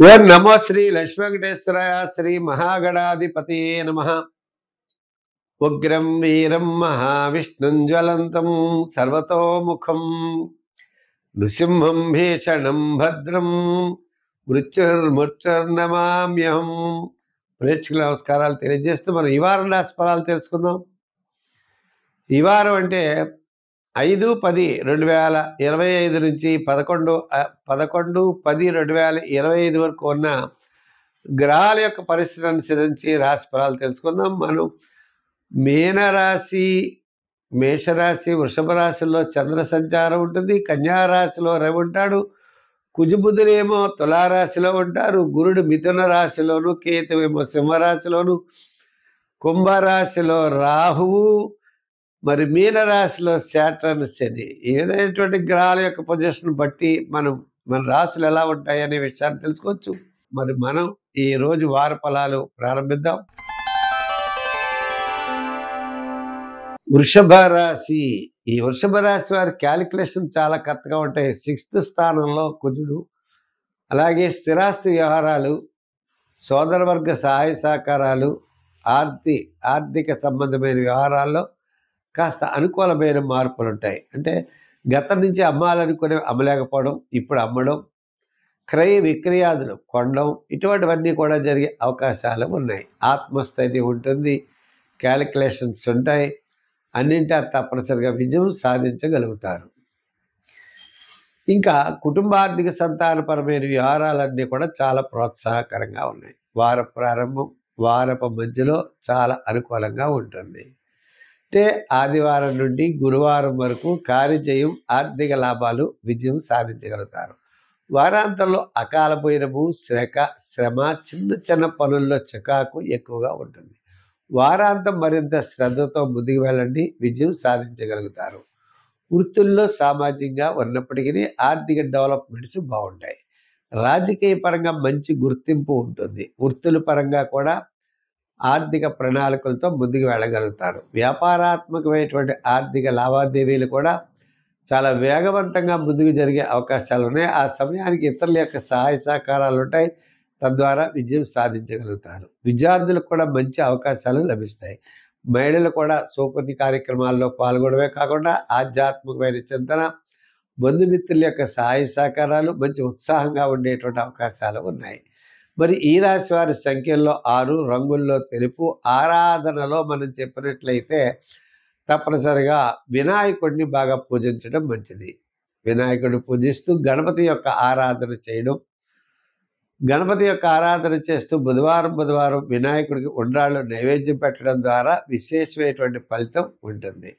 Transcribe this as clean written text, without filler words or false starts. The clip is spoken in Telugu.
ఓం నమో శ్రీ లక్ష్మీ వెంకటేశ్వరాయ శ్రీ మహాగణాధిపతియే నమః. ఉగ్రం వీరం మహావిష్ణుం జ్వలంతం సర్వతోముఖం నృసింహం భీషణం భద్రం మృత్యుర్నమామ్యహం. ప్రేక్షకుల నమస్కారాలు తెలియజేస్తూ మనం ఈ వారం రాశి ఫలాలు తెలుసుకుందాం. ఈ వారం అంటే 5-10-2025 నుంచి 11-10-2025 వరకు ఉన్న గ్రహాల యొక్క పరిస్థితిని అనుసరించి రాశి ఫలాలు తెలుసుకుందాం. మనం మీనరాశి, మేషరాశి, వృషభ రాశిలో చంద్ర సంచారం ఉంటుంది. కన్యారాశిలో రవి ఉంటాడు. కుజబుధులేమో తులారాశిలో ఉంటారు. గురుడు మిథున రాశిలోను, కేతువేమో సింహరాశిలోను, కుంభరాశిలో రాహువు, మరి మీనరాశిలో శాటర్న్, శని. ఏదైనటువంటి గ్రహాల యొక్క పొజిషన్ బట్టి మన రాశులు ఎలా ఉంటాయి అనే విషయాన్ని తెలుసుకోవచ్చు. మరి మనం ఈ రోజు వార ఫలాలు ప్రారంభిద్దాం. వృషభ రాశి. ఈ వృషభ రాశి వారి క్యాలిక్యులేషన్ చాలా కరెక్ట్గా ఉంటాయి. 6th స్థానంలో కుజుడు. అలాగే స్థిరాస్తి వ్యవహారాలు, సోదరవర్గ సహాయ సహకారాలు, ఆర్థిక సంబంధమైన వ్యవహారాల్లో కాస్త అనుకూలమైన మార్పులు ఉంటాయి. అంటే గతం నుంచి అమ్మాలనుకునే అమ్మలేకపోవడం, ఇప్పుడు అమ్మడం, క్రయ విక్రయాదులు కొనడం, ఇటువంటివన్నీ కూడా జరిగే అవకాశాలు ఉన్నాయి. ఆత్మస్థైర్యం ఉంటుంది, క్యాలిక్యులేషన్స్ ఉంటాయి. అన్నింటా తప్పనిసరిగా విజయం సాధించగలుగుతారు. ఇంకా కుటుంబార్థిక సంతానపరమైన వ్యవహారాలన్నీ కూడా చాలా ప్రోత్సాహకరంగా ఉన్నాయి. వార ప్రారంభం, వారపు మధ్యలో చాలా అనుకూలంగా ఉంటుంది. అంటే ఆదివారం నుండి గురువారం వరకు కార్యజయం, ఆర్థిక లాభాలు, విజయం సాధించగలుగుతారు. వారాంతంలో అకాల భోజనము, శ్రమ, చిన్న చిన్న పనుల్లో చికాకు ఎక్కువగా ఉంటుంది. వారాంతం మరింత శ్రద్ధతో ముందుకు వెళ్ళండి, విజయం సాధించగలుగుతారు. వృత్తుల్లో సామాజికంగా ఉన్నప్పటికీ ఆర్థిక డెవలప్మెంట్స్ బాగుంటాయి. రాజకీయ పరంగా మంచి గుర్తింపు ఉంటుంది. వృత్తుల పరంగా కూడా ఆర్థిక ప్రణాళికలతో ముందుకు వెళ్ళగలుగుతారు. వ్యాపారాత్మకమైనటువంటి ఆర్థిక లావాదేవీలు కూడా చాలా వేగవంతంగా ముందుకు జరిగే అవకాశాలు ఉన్నాయి. ఆ సమయానికి ఇతరుల యొక్క సహాయ సహకారాలు ఉంటాయి. తద్వారా విజయం సాధించగలుగుతారు. విద్యార్థులకు కూడా మంచి అవకాశాలు లభిస్తాయి. మహిళలు కూడా సూపర్ని కార్యక్రమాల్లో పాల్గొనడమే కాకుండా ఆధ్యాత్మికమైన చింతన, బంధుమిత్రుల యొక్క సహాయ సహకారాలు, మంచి ఉత్సాహంగా ఉండేటువంటి అవకాశాలు ఉన్నాయి. మరి ఈ రాశి వారి సంఖ్యల్లో 6, రంగుల్లో తెలుపు. ఆరాధనలో మనం చెప్పినట్లయితే తప్పనిసరిగా వినాయకుడిని బాగా పూజించడం మంచిది. వినాయకుడిని పూజిస్తూ గణపతి యొక్క ఆరాధన చేయడం, గణపతి యొక్క ఆరాధన చేస్తూ బుధవారం వినాయకుడికి ఉండ్రాళ్ళు నైవేద్యం పెట్టడం ద్వారా విశేషమైనటువంటి ఫలితం ఉంటుంది.